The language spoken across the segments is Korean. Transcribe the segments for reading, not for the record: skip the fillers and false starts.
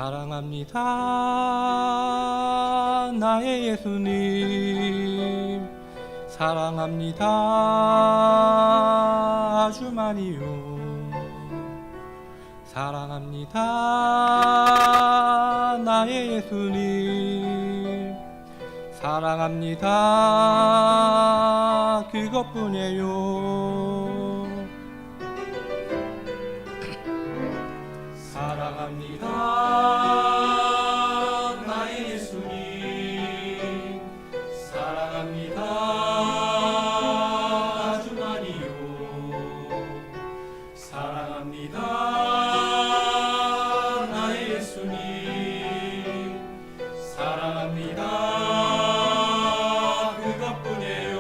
사랑합니다 나의 예수님, 사랑합니다 아주 많이요. 사랑합니다 나의 예수님, 사랑합니다 그것뿐이에요. 사랑합니다 나의 예수님, 사랑합니다 아주 많이요. 사랑합니다 나의 예수님, 사랑합니다 그것뿐이에요.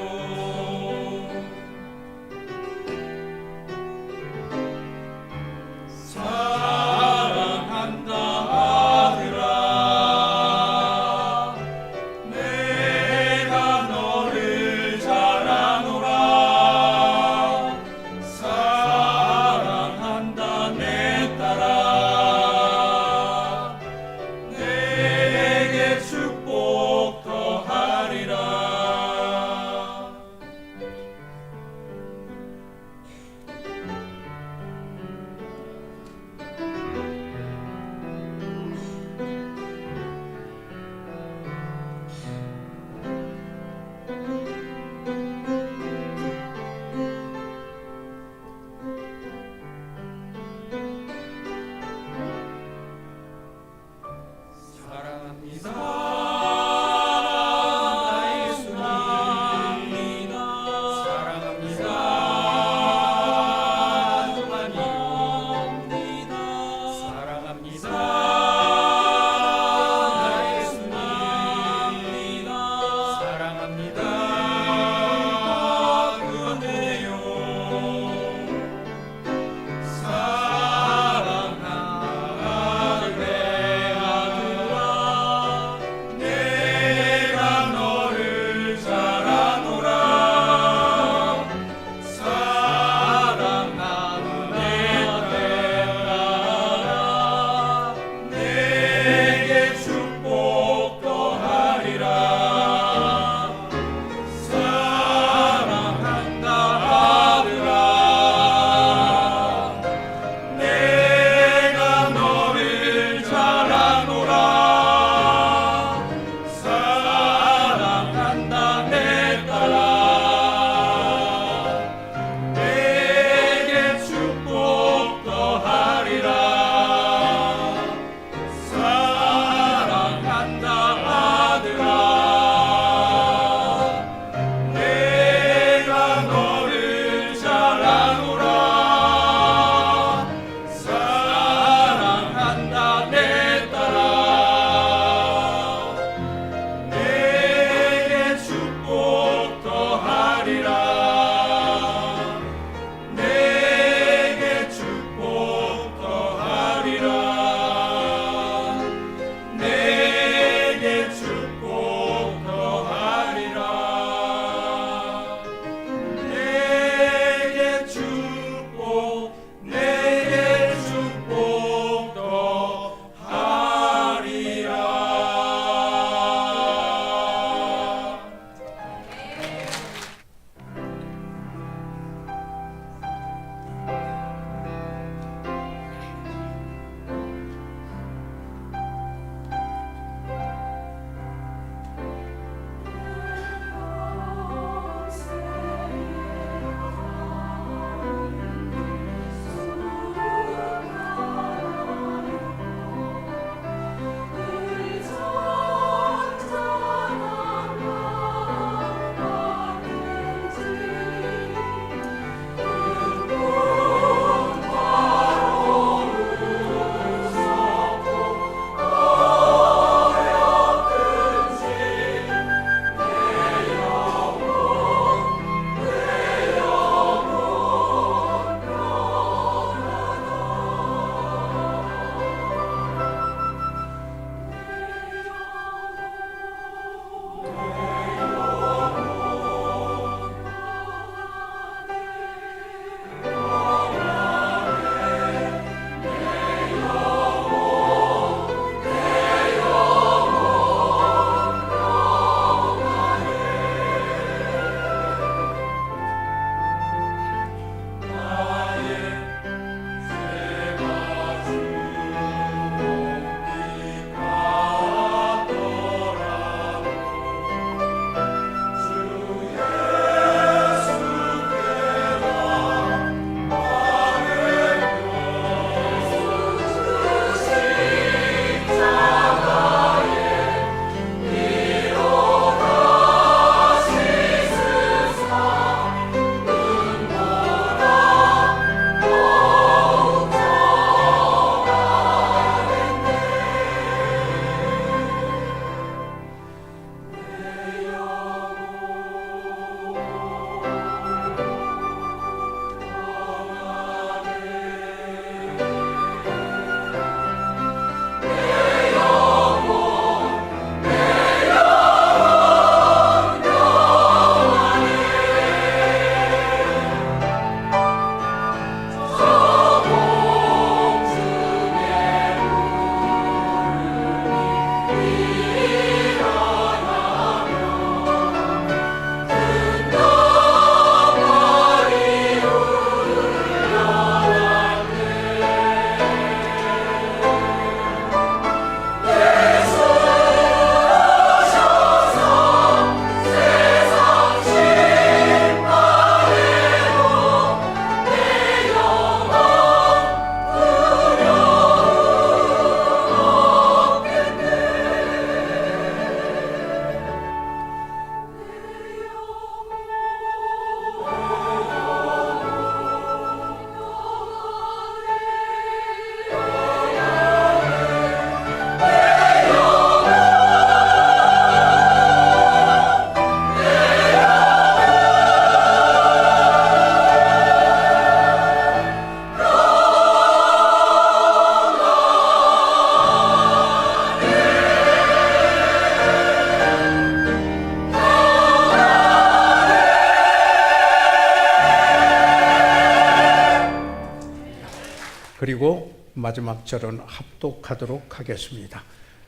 그리고 마지막 절은 합독하도록 하겠습니다.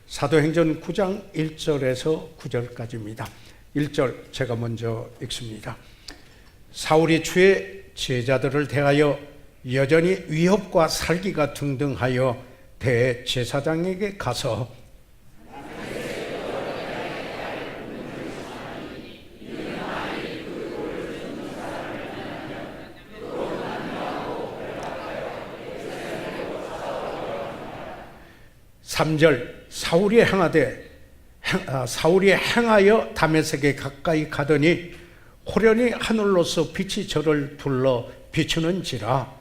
사도행전 9장 1절에서 9절까지입니다. 1절 제가 먼저 읽습니다. 사울이 주의 제자들을 대하여 여전히 위협과 살기가 등등하여 대제사장에게 가서 (3절) 사울이 행하여 다메섹에 가까이 가더니 호련히 하늘로서 빛이 저를 둘러 비추는지라.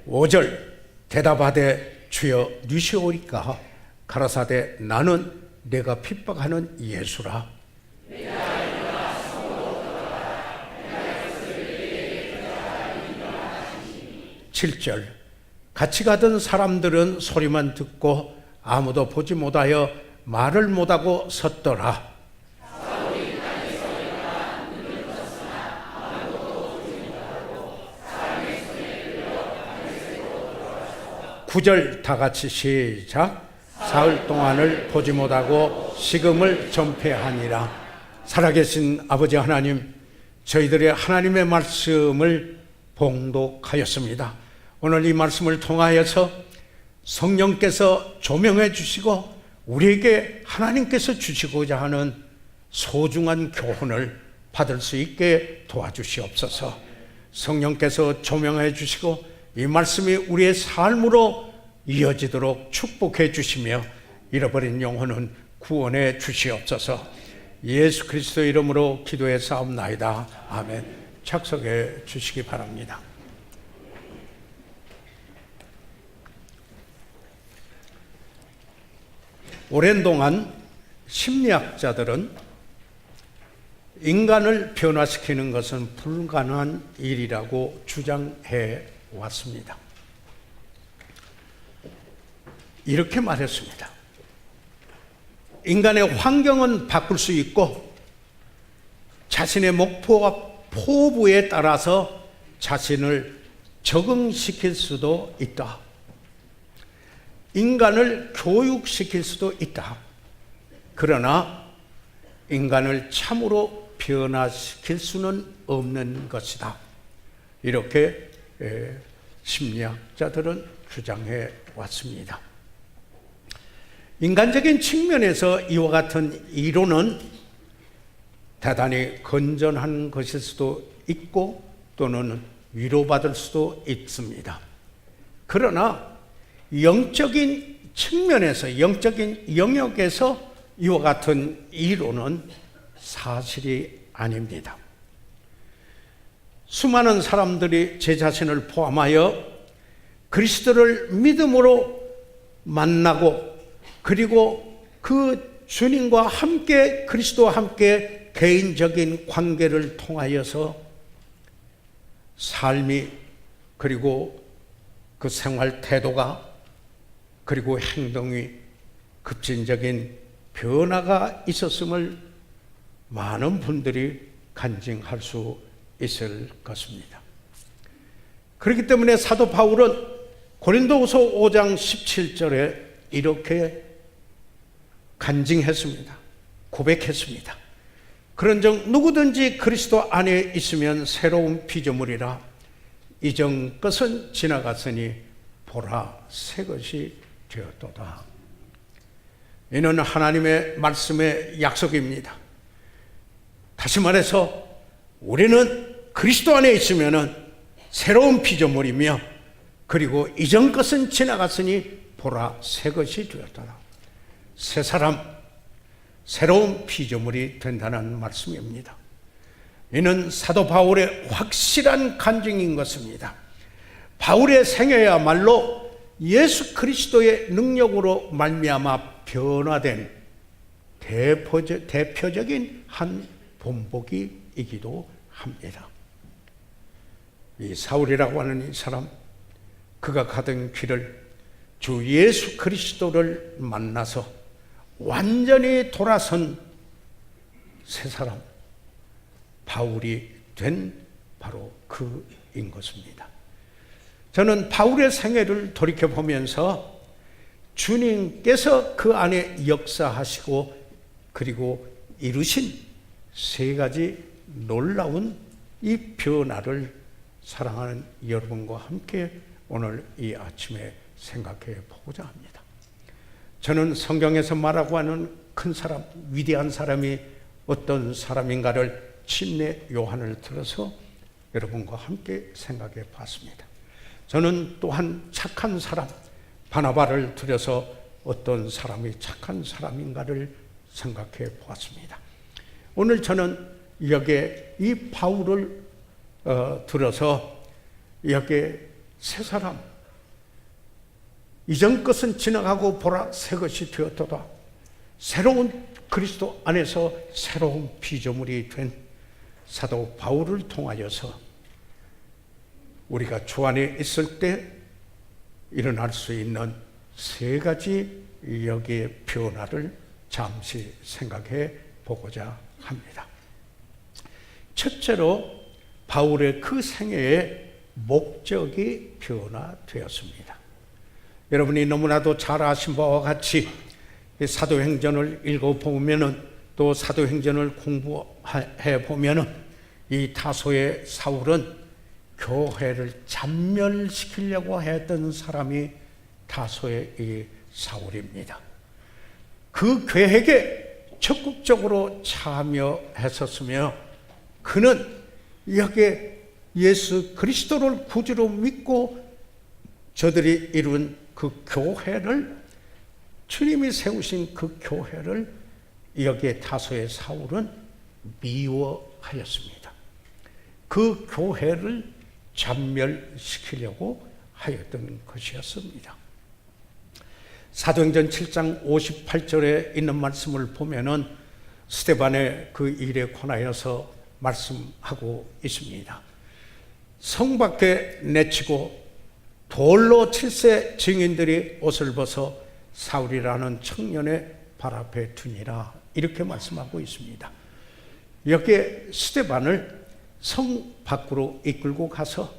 (5절) 대답하되 주여 누시오리까? 가라사대 나는 내가 핍박하는 예수라. (7절) 같이 가던 사람들은 소리만 듣고 아무도 보지 못하여 말을 못하고 섰더라. (9절) 다 같이 시작. 사흘 동안을 보지 못하고 식음을 전폐하니라. 살아계신 아버지 하나님, 저희들의 하나님의 말씀을 봉독하였습니다. 오늘 이 말씀을 통하여서 성령께서 조명해 주시고 우리에게 하나님께서 주시고자 하는 소중한 교훈을 받을 수 있게 도와주시옵소서. 성령께서 조명해 주시고 이 말씀이 우리의 삶으로 이어지도록 축복해 주시며 잃어버린 영혼은 구원해 주시옵소서. 예수 그리스도 이름으로 기도해 싸움나이다. 아멘. 착석해 주시기 바랍니다. 오랜 동안 심리학자들은 인간을 변화시키는 것은 불가능한 일이라고 주장해 왔습니다. 이렇게 말했습니다. 인간의 환경은 바꿀 수 있고 자신의 목표와 포부에 따라서 자신을 적응시킬 수도 있다. 인간을 교육시킬 수도 있다. 그러나 인간을 참으로 변화시킬 수는 없는 것이다. 이렇게 심리학자들은 주장해 왔습니다. 인간적인 측면에서 이와 같은 이론은 대단히 건전한 것일 수도 있고 또는 위로받을 수도 있습니다. 그러나 영적인 측면에서, 영적인 영역에서 이와 같은 이론은 사실이 아닙니다. 수많은 사람들이 제 자신을 포함하여 그리스도를 믿음으로 만나고 그리고 그 주님과 함께 그리스도와 함께 개인적인 관계를 통하여서 삶이 그리고 그 생활 태도가 그리고 행동이 급진적인 변화가 있었음을 많은 분들이 간증할 수 있을 것입니다. 그렇기 때문에 사도 바울은 고린도후서 5장 17절에 이렇게 간증했습니다. 고백했습니다. 그런즉 누구든지 그리스도 안에 있으면 새로운 피조물이라. 이전 것은 지나갔으니 보라 새 것이 되었도다. 이는 하나님의 말씀의 약속입니다. 다시 말해서 우리는 그리스도 안에 있으면 새로운 피조물이며 그리고 이전 것은 지나갔으니 보라 새 것이 되었도다. 새 사람, 새로운 피조물이 된다는 말씀입니다. 이는 사도 바울의 확실한 간증인 것입니다. 바울의 생애야말로 예수 그리스도의 능력으로 말미암아 변화된 대표적인 한 본보기이기도 합니다. 이 사울이라고 하는 이 사람, 그가 가던 길을 주 예수 그리스도를 만나서 완전히 돌아선 새 사람 바울이 된 바로 그인 것입니다. 저는 바울의 생애를 돌이켜보면서 주님께서 그 안에 역사하시고 그리고 이루신 세 가지 놀라운 이 변화를 사랑하는 여러분과 함께 오늘 이 아침에 생각해 보고자 합니다. 저는 성경에서 말하고 하는 큰 사람, 위대한 사람이 어떤 사람인가를 침례 요한을 들어서 여러분과 함께 생각해 봤습니다. 저는 또한 착한 사람, 바나바를 들여서 어떤 사람이 착한 사람인가를 생각해 보았습니다. 오늘 저는 여기에 이 바울을 들어서 여기에 새 사람, 이전 것은 지나가고 보라 새 것이 되었도다. 새로운 그리스도 안에서 새로운 피조물이 된 사도 바울을 통하여서 우리가 주 안에 있을 때 일어날 수 있는 세 가지 여기의 변화를 잠시 생각해 보고자 합니다. 첫째로 바울의 그 생애의 목적이 변화되었습니다. 여러분이 너무나도 잘 아신 바와 같이 사도행전을 읽어보면은 또 사도행전을 공부해 보면은 이 다소의 사울은 교회를 잔멸시키려고 했던 사람이 다소의 이 사울입니다. 그 계획에 적극적으로 참여했었으며 그는 여기에 예수 그리스도를 구주로 믿고 저들이 이룬 그 교회를, 주님이 세우신 그 교회를 여기에 다소의 사울은 미워하였습니다. 그 교회를 잔멸시키려고 하였던 것이었습니다. 사도행전 7장 58절에 있는 말씀을 보면은 스데반의 그 일에 관하여서 말씀하고 있습니다. 성 밖에 내치고 돌로 칠세 증인들이 옷을 벗어 사울이라는 청년의 발 앞에 두니라, 이렇게 말씀하고 있습니다. 여기에 스데반을 성 밖으로 이끌고 가서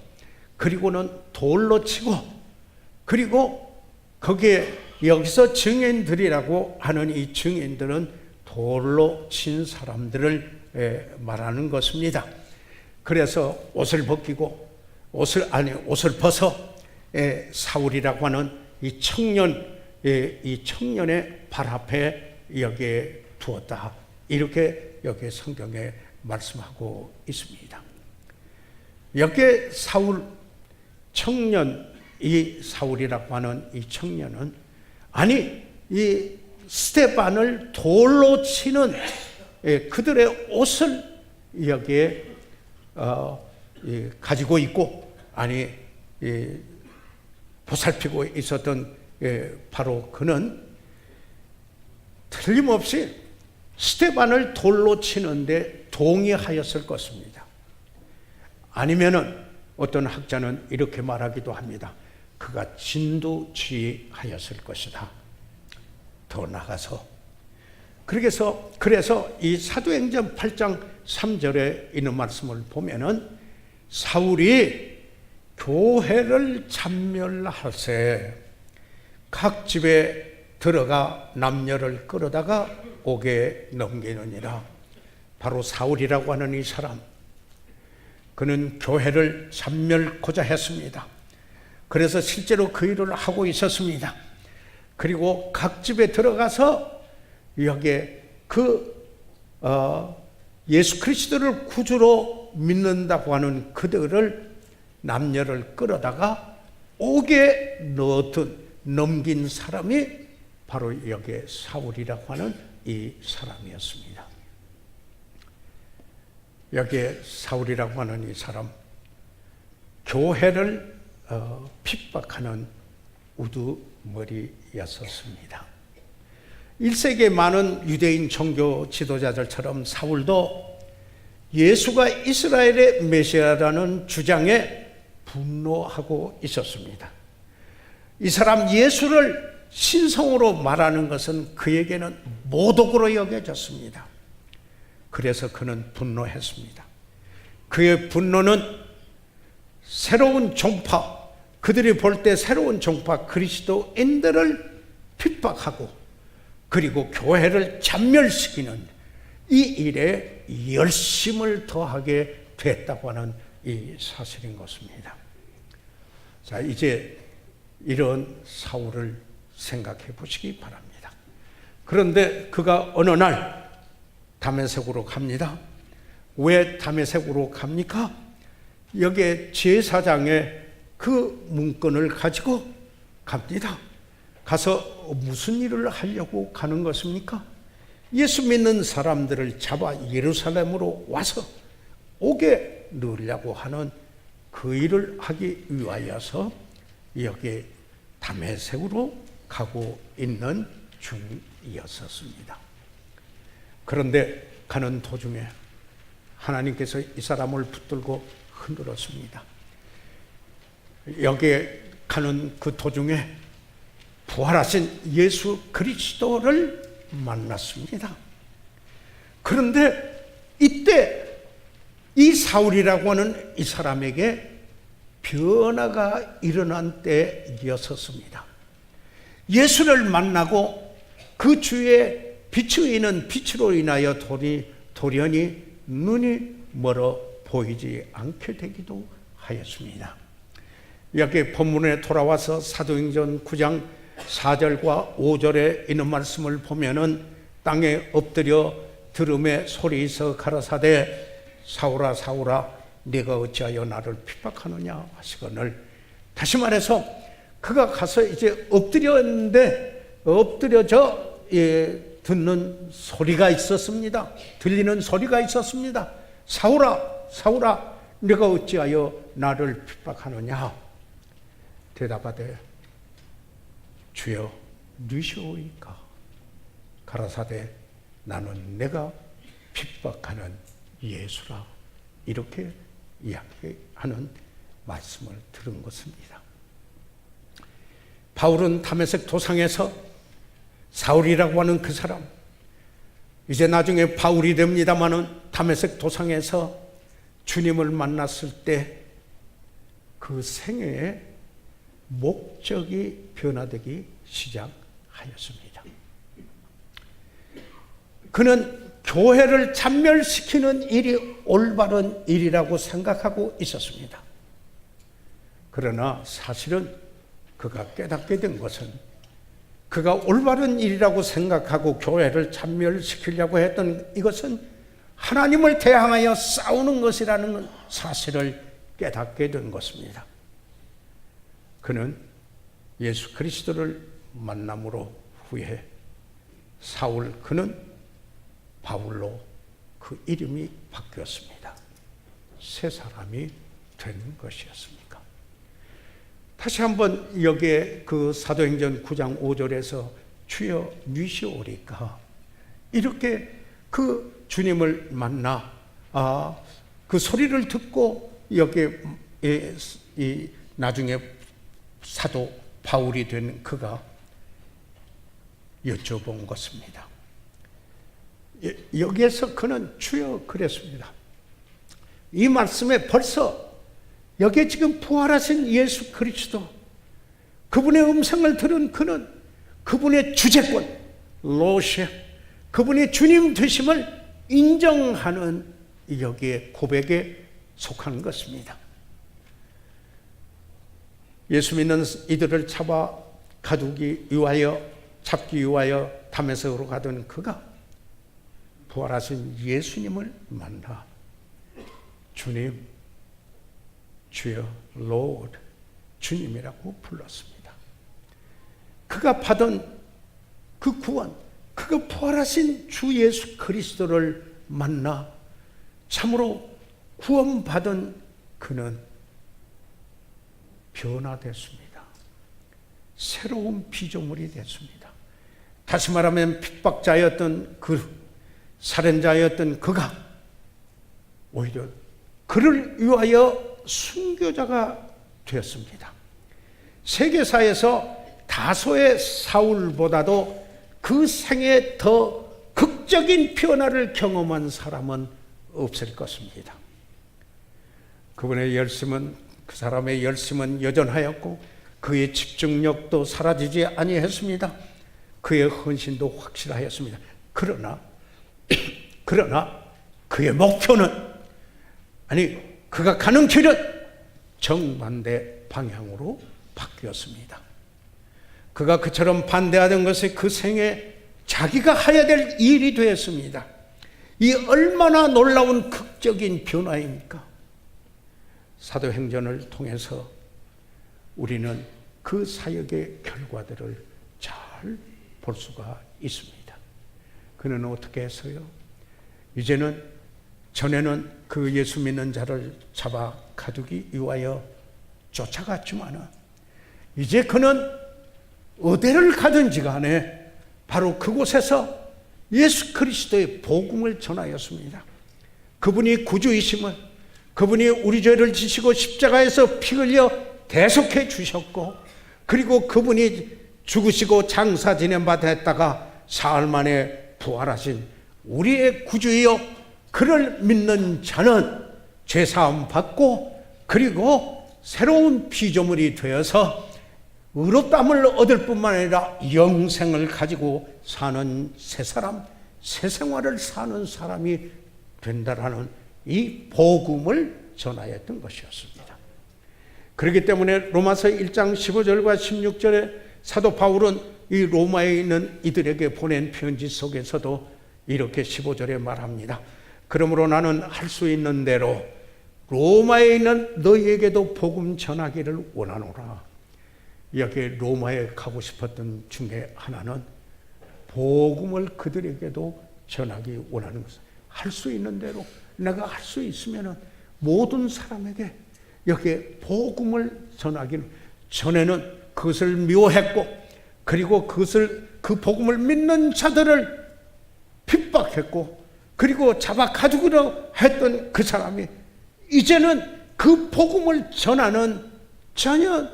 그리고는 돌로 치고, 그리고 거기에 여기서 증인들이라고 하는 이 증인들은 돌로 친 사람들을 말하는 것입니다. 그래서 옷을 벗기고 옷을 벗어 사울이라고 하는 이 청년의 발 앞에 여기에 두었다, 이렇게 여기 성경에 말씀하고 있습니다. 여기에 사울 청년, 이 사울이라고 하는 이 청년은 이 스데반을 돌로 치는 그들의 옷을 여기에 가지고 있고 보살피고 있었던 바로 그는 틀림없이 스데반을 돌로 치는데 동의하였을 것입니다. 아니면은 어떤 학자는 이렇게 말하기도 합니다. 그가 진두지휘하였을 것이다. 더 나가서 그래서 이 사도행전 8장 3절에 있는 말씀을 보면은 사울이 교회를 잔멸하세 각 집에 들어가 남녀를 끌어다가 옥에 넘기느니라. 바로 사울이라고 하는 이 사람, 그는 교회를 잔멸코자 했습니다. 그래서 실제로 그 일을 하고 있었습니다. 그리고 각 집에 들어가서 여기에 예수 그리스도를 구주로 믿는다고 하는 그들을 남녀를 끌어다가 옥에 넘긴 사람이 바로 여기에 사울이라고 하는 이 사람이었습니다. 여기에 사울이라고 하는 이 사람, 교회를 핍박하는 우두머리였었습니다. 1세기에 많은 유대인 종교 지도자들처럼 사울도 예수가 이스라엘의 메시아라는 주장에 분노하고 있었습니다. 이 사람 예수를 신성으로 말하는 것은 그에게는 모독으로 여겨졌습니다. 그래서 그는 분노했습니다. 그의 분노는 새로운 종파, 그들이 볼 때 새로운 종파 그리스도인들을 핍박하고 그리고 교회를 잔멸시키는 이 일에 열심을 더하게 됐다고 하는 이 사실인 것입니다. 자, 이제 이런 사울을 생각해 보시기 바랍니다. 그런데 그가 어느 날 다메섹으로 갑니다. 왜 다메섹으로 갑니까? 여기에 제사장의 그 문건을 가지고 갑니다. 가서 무슨 일을 하려고 가는 것입니까? 예수 믿는 사람들을 잡아 예루살렘으로 와서 오게 넣으려고 하는 그 일을 하기 위하여서 여기 다메섹으로 가고 있는 중이었습니다. 그런데 가는 도중에 하나님께서 이 사람을 붙들고 흔들었습니다. 여기에 가는 그 도중에 부활하신 예수 그리스도를 만났습니다. 그런데 이때 이 사울이라고 하는 이 사람에게 변화가 일어난 때였었습니다. 예수를 만나고 그 주의 비추이는 빛으로 인하여 돌연히 눈이 멀어 보이지 않게 되기도 하였습니다. 여기 본문에 돌아와서 사도행전 9장 4절과 5절에 있는 말씀을 보면은 땅에 엎드려 들음에 소리에서 가라사대 사울아 사울아 네가 어찌하여 나를 핍박하느냐 하시거늘, 다시 말해서 그가 가서 이제 엎드렸는데 엎드려져 듣는 소리가 있었습니다. 들리는 소리가 있었습니다. 사울아 사울아 네가 어찌하여 나를 핍박하느냐. 대답하되 주여 누시오이까. 가라사대 나는 내가 핍박하는 예수라. 이렇게 이야기하는 말씀을 들은 것입니다. 바울은 다메섹 도상에서 사울이라고 하는 그 사람, 이제 나중에 바울이 됩니다마는 다메섹 도상에서 주님을 만났을 때 그 생애의 목적이 변화되기 시작하였습니다. 그는 교회를 잔멸시키는 일이 올바른 일이라고 생각하고 있었습니다. 그러나 사실은 그가 깨닫게 된 것은 그가 올바른 일이라고 생각하고 교회를 잔멸시키려고 했던 이것은 하나님을 대항하여 싸우는 것이라는 사실을 깨닫게 된 것입니다. 그는 예수 그리스도를 만남으로 후에 사울, 그는 바울로 그 이름이 바뀌었습니다. 새 사람이 된 것이었습니까? 다시 한번 여기에 그 사도행전 9장 5절에서 주여 누시오리까, 이렇게 그 주님을 만나 그 소리를 듣고 여기에 나중에 사도 바울이 된 그가 여쭤본 것입니다. 여기에서 그는 주여 그랬습니다. 이 말씀에 벌써 여기에 지금 부활하신 예수 그리스도, 그분의 음성을 들은 그는 그분의 주재권, 로셰, 그분의 주님 되심을 인정하는 여기에 고백에 속한 것입니다. 예수 믿는 이들을 잡기 위하여 다메섹으로 가던 그가 부활하신 예수님을 만나 주님, 주여, Lord, 주님이라고 불렀습니다. 그가 받은 그 구원, 그가 부활하신 주 예수 그리스도를 만나 참으로 구원받은 그는 변화됐습니다. 새로운 피조물이 됐습니다. 다시 말하면 핍박자였던 살인자였던 그가 오히려 그를 위하여 순교자가 되었습니다. 세계사에서 다소의 사울보다도 그 생에 더 극 극적인 변화를 경험한 사람은 없을 것입니다. 그분의 열심은, 그 사람의 열심은 여전하였고 그의 집중력도 사라지지 아니했습니다. 그의 헌신도 확실하였습니다. 그러나 그의 목표는, 아니 그가 가는 길은 정반대 방향으로 바뀌었습니다. 그가 그처럼 반대하던 것이 그 생에 자기가 해야 될 일이 되었습니다. 이 얼마나 놀라운 극적인 변화입니까? 사도행전을 통해서 우리는 그 사역의 결과들을 잘 볼 수가 있습니다. 그는 어떻게 했어요? 이제는, 전에는 그 예수 믿는 자를 잡아 가두기 위하여 쫓아갔지만 이제 그는 어디를 가든지 간에 바로 그곳에서 예수 그리스도의 복음을 전하였습니다. 그분이 구주이심을, 그분이 우리 죄를 지시고 십자가에서 피 흘려 대속해 주셨고, 그리고 그분이 죽으시고 장사 지낸 바 됐다가 사흘 만에 부활하신 우리의 구주이요, 그를 믿는 자는 죄사함 받고 그리고 새로운 피조물이 되어서 의롭다함을 얻을 뿐만 아니라 영생을 가지고 사는 새 사람, 새 생활을 사는 사람이 된다라는 이 복음을 전하였던 것이었습니다. 그렇기 때문에 로마서 1장 15절과 16절에 사도 바울은 이 로마에 있는 이들에게 보낸 편지 속에서도 이렇게 15절에 말합니다. 그러므로 나는 할 수 있는 대로 로마에 있는 너희에게도 복음 전하기를 원하노라. 여기 로마에 가고 싶었던 중에 하나는 복음을 그들에게도 전하기 원하는 것을, 할 수 있는 대로 내가 할 수 있으면 모든 사람에게 여기에 복음을 전하기는, 전에는 그것을 미워했고 그리고 그 복음을 믿는 자들을 핍박했고 그리고 잡아 가두기로 했던 그 사람이 이제는 그 복음을 전하는 전혀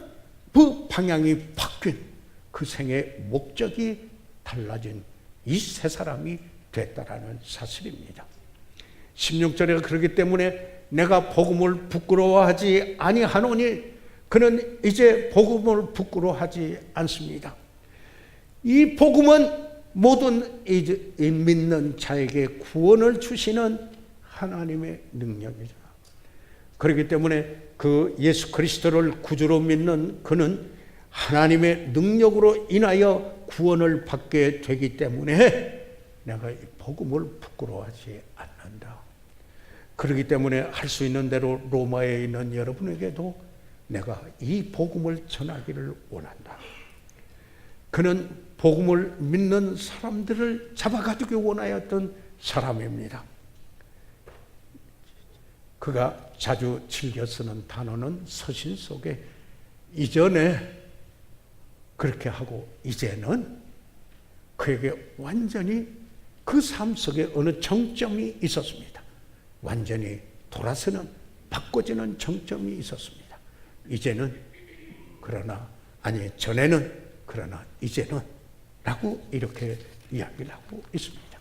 그 방향이 바뀐, 그 생의 목적이 달라진 이 세 사람이 됐다라는 사실입니다. 16절에 그렇기 때문에 내가 복음을 부끄러워하지 아니하노니, 그는 이제 복음을 부끄러워하지 않습니다. 이 복음은 모든 믿는 자에게 구원을 주시는 하나님의 능력이죠. 그렇기 때문에 그 예수 그리스도를 구주로 믿는 그는 하나님의 능력으로 인하여 구원을 받게 되기 때문에 내가 이 복음을 부끄러워하지 않는다. 그렇기 때문에 할 수 있는 대로 로마에 있는 여러분에게도 내가 이 복음을 전하기를 원한다. 그는 복음을 믿는 사람들을 잡아가두기 원하였던 사람입니다. 그가 자주 즐겨 쓰는 단어는 서신 속에 이전에 그렇게 하고 이제는 그에게 완전히 그 삶 속에 어느 정점이 있었습니다. 완전히 돌아서는, 바꿔지는 정점이 있었습니다. 이제는, 그러나, 아니 전에는, 그러나 이제는 라고 이렇게 이야기를 하고 있습니다.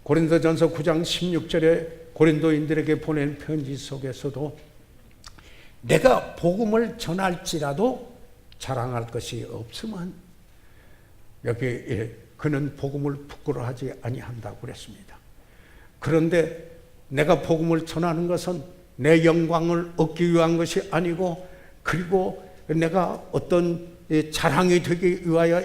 고린도전서 9장 16절에 고린도인들에게 보낸 편지 속에서도 내가 복음을 전할지라도 자랑할 것이 없으면, 여기 그는 복음을 부끄러워하지 아니한다고 그랬습니다. 그런데 내가 복음을 전하는 것은 내 영광을 얻기 위한 것이 아니고, 그리고 내가 어떤 자랑이 되기 위하여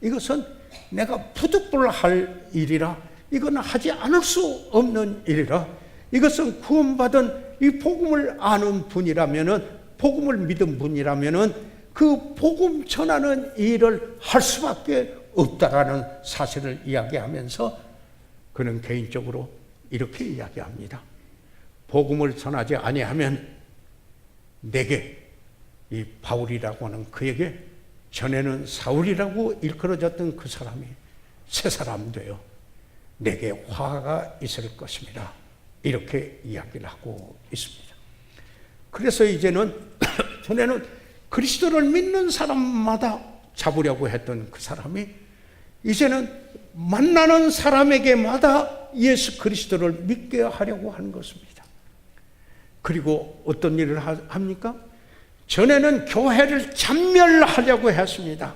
이것은 내가 부득불할 일이라, 이건 하지 않을 수 없는 일이라, 이것은 구원받은 이 복음을 아는 분이라면은, 복음을 믿은 분이라면은 그 복음 전하는 일을 할 수밖에 없다라는 사실을 이야기하면서 그는 개인적으로 이렇게 이야기합니다. 복음을 전하지 아니하면 내게, 이 바울이라고 하는 그에게 전에는 사울이라고 일컬어졌던 그 사람이 새 사람 되어 내게 화가 있을 것입니다. 이렇게 이야기를 하고 있습니다. 그래서 이제는 전에는 그리스도를 믿는 사람마다 잡으려고 했던 그 사람이 이제는 만나는 사람에게마다 예수 그리스도를 믿게 하려고 하는 것입니다. 그리고 어떤 일을 합니까? 전에는 교회를 참멸하려고 했습니다.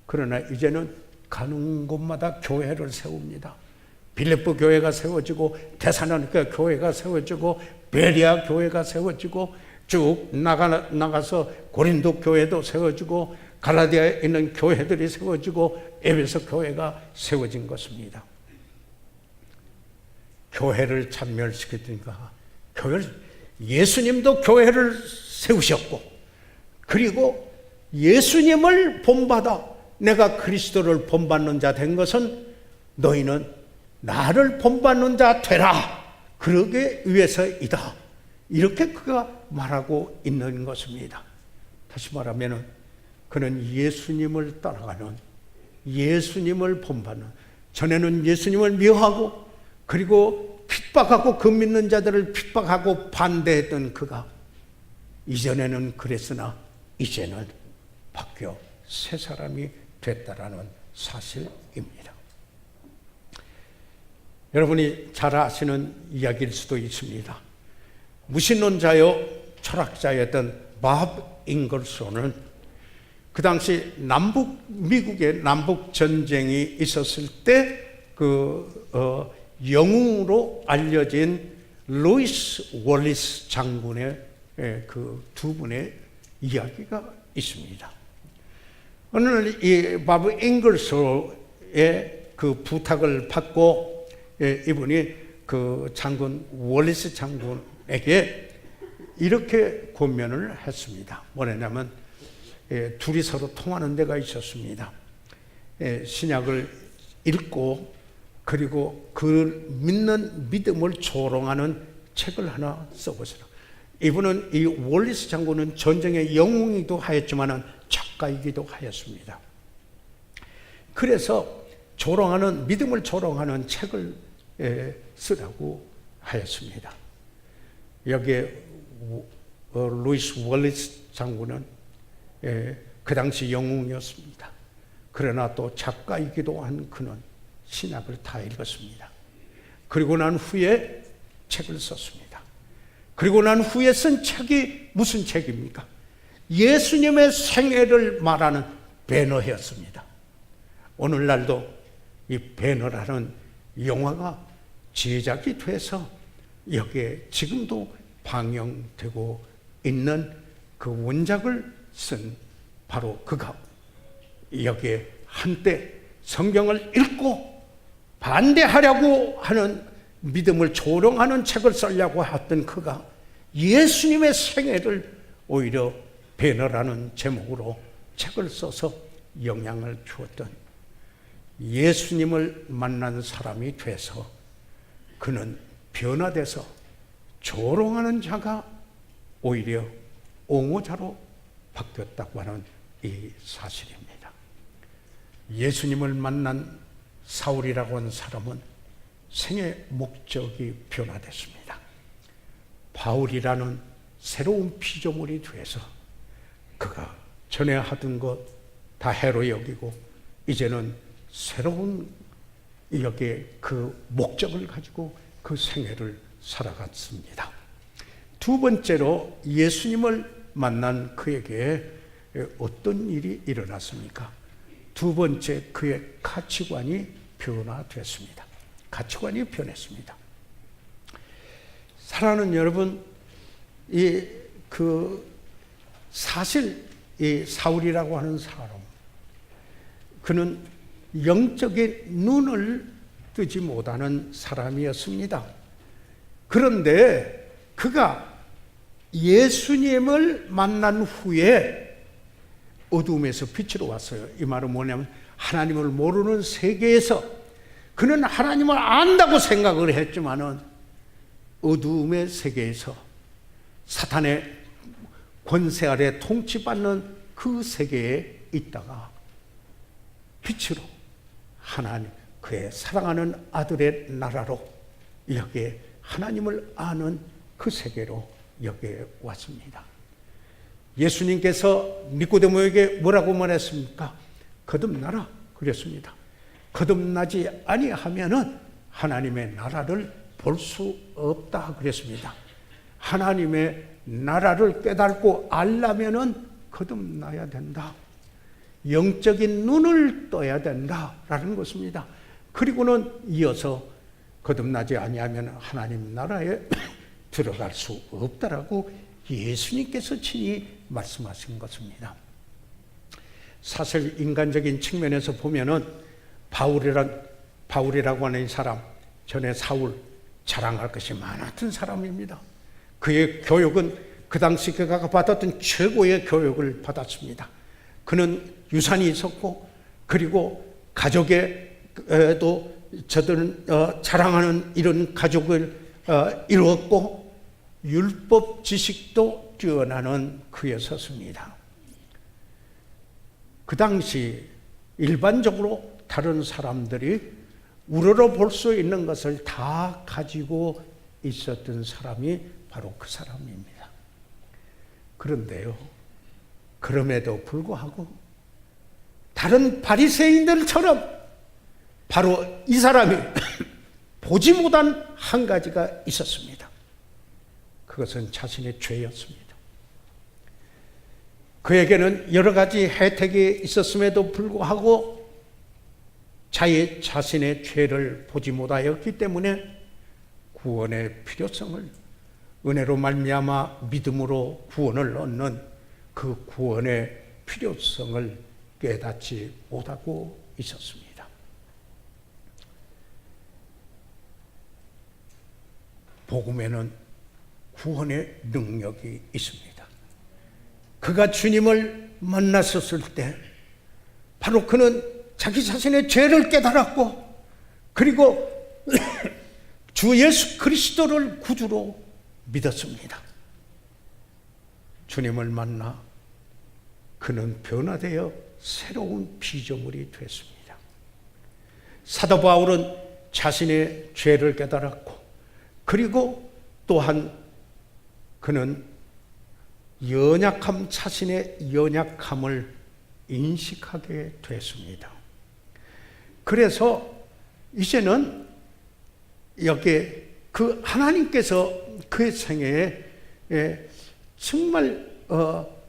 그러나 이제는 가는 곳마다 교회를 세웁니다. 빌립보 교회가 세워지고 데살로니가 교회가 세워지고 베리아 교회가 세워지고 쭉 나가서 고린도 교회도 세워지고 갈라디아에 있는 교회들이 세워지고 에베소 교회가 세워진 것입니다. 교회를 참멸시키니까 예수님도 교회를 세우셨고, 그리고 예수님을 본받아 내가 그리스도를 본받는 자 된 것은 너희는 나를 본받는 자 되라, 그러기 위해서이다. 이렇게 그가 말하고 있는 것입니다. 다시 말하면 그는 예수님을 따라가는, 예수님을 본받는, 전에는 예수님을 미워하고 그리고 핍박하고 그 믿는 자들을 핍박하고 반대했던 그가 이전에는 그랬으나 이제는 바뀌어 새 사람이 됐다라는 사실입니다. 여러분이 잘 아시는 이야기일 수도 있습니다. 무신론자요 철학자였던 밥 잉글스는 그 당시 미국의 남북 전쟁이 있었을 때 영웅으로 알려진 루이스 월리스 장군의 그 두 분의 이야기가 있습니다. 어느 날 이 밥 잉글스의 그 부탁을 받고 이분이 그 장군 월리스 장군에게 이렇게 권면을 했습니다. 뭐냐면 둘이 서로 통하는 데가 있었습니다. 신약을 읽고 그리고 그 믿는 믿음을 조롱하는 책을 하나 써보시라. 이분은 이 월리스 장군은 전쟁의 영웅이기도 하였지만 작가이기도 하였습니다. 그래서 믿음을 조롱하는 책을 쓰라고 하였습니다. 여기에 루이스 월리스 장군은 그 당시 영웅이었습니다. 그러나 또 작가이기도 한 그는 신약을 다 읽었습니다. 그리고 난 후에 책을 썼습니다. 그리고 난 후에 쓴 책이 무슨 책입니까? 예수님의 생애를 말하는 배너였습니다. 오늘날도 이 배너라는 영화가 제작이 돼서 여기에 지금도 방영되고 있는 그 원작을 쓴 바로 그가 여기에 한때 성경을 읽고 반대하려고 하는 믿음을 조롱하는 책을 쓰려고 했던 그가 예수님의 생애를 오히려 배너라는 제목으로 책을 써서 영향을 주었던 예수님을 만난 사람이 돼서 그는 변화돼서 조롱하는 자가 오히려 옹호자로 바뀌었다고 하는 이 사실입니다. 예수님을 만난 사울이라고 하는 사람은 생의 목적이 변화됐습니다. 바울이라는 새로운 피조물이 돼서 그가 전에 하던 것 다 해로 여기고 이제는 새로운 여기에 그 목적을 가지고 그 생애를 살아갔습니다. 두 번째로 예수님을 만난 그에게 어떤 일이 일어났습니까? 두 번째, 그의 가치관이 변화됐습니다. 가치관이 변했습니다. 사랑하는 여러분, 사실 이 사울이라고 하는 사람, 그는 영적인 눈을 뜨지 못하는 사람이었습니다. 그런데 그가 예수님을 만난 후에 어둠에서 빛으로 왔어요. 이 말은 뭐냐면 하나님을 모르는 세계에서 그는 하나님을 안다고 생각을 했지만은 어둠의 세계에서 사탄의 권세 아래 통치받는 그 세계에 있다가 빛으로 하나님, 그의 사랑하는 아들의 나라로 여기에 하나님을 아는 그 세계로 여기에 왔습니다. 예수님께서 니고데모에게 뭐라고 말했습니까? 거듭나라 그랬습니다. 거듭나지 아니하면은 하나님의 나라를 볼 수 없다 그랬습니다. 하나님의 나라를 깨닫고 알려면은 거듭나야 된다. 영적인 눈을 떠야 된다라는 것입니다. 그리고는 이어서 거듭나지 아니하면 하나님 나라에 들어갈 수 없다라고 예수님께서 친히 말씀하신 것입니다. 사실 인간적인 측면에서 보면은 바울이라고 하는 이 사람, 전에 사울, 자랑할 것이 많았던 사람입니다. 그의 교육은 그 당시 그가 받았던 최고의 교육을 받았습니다. 그는 유산이 있었고, 그리고 가족에도 저들은 자랑하는 이런 가족을 이루었고, 율법 지식도 뛰어나는 그였었습니다. 그 당시 일반적으로 다른 사람들이 우러러 볼 수 있는 것을 다 가지고 있었던 사람이 바로 그 사람입니다. 그런데요, 그럼에도 불구하고 다른 바리새인들처럼 바로 이 사람이 보지 못한 한 가지가 있었습니다. 그것은 자신의 죄였습니다. 그에게는 여러 가지 혜택이 있었음에도 불구하고 자신의 죄를 보지 못하였기 때문에 구원의 필요성을, 은혜로 말미암아 믿음으로 구원을 얻는 그 구원의 필요성을 깨닫지 못하고 있었습니다. 복음에는 구원의 능력이 있습니다. 그가 주님을 만났었을 때 바로 그는 자기 자신의 죄를 깨달았고, 그리고 주 예수 그리스도를 구주로 믿었습니다. 주님을 만나 그는 변화되어 새로운 피조물이 됐습니다. 사도 바울은 자신의 죄를 깨달았고, 그리고 또한 그는 자신의 연약함을 인식하게 됐습니다. 그래서 이제는 여기 그 하나님께서 그의 생애에 정말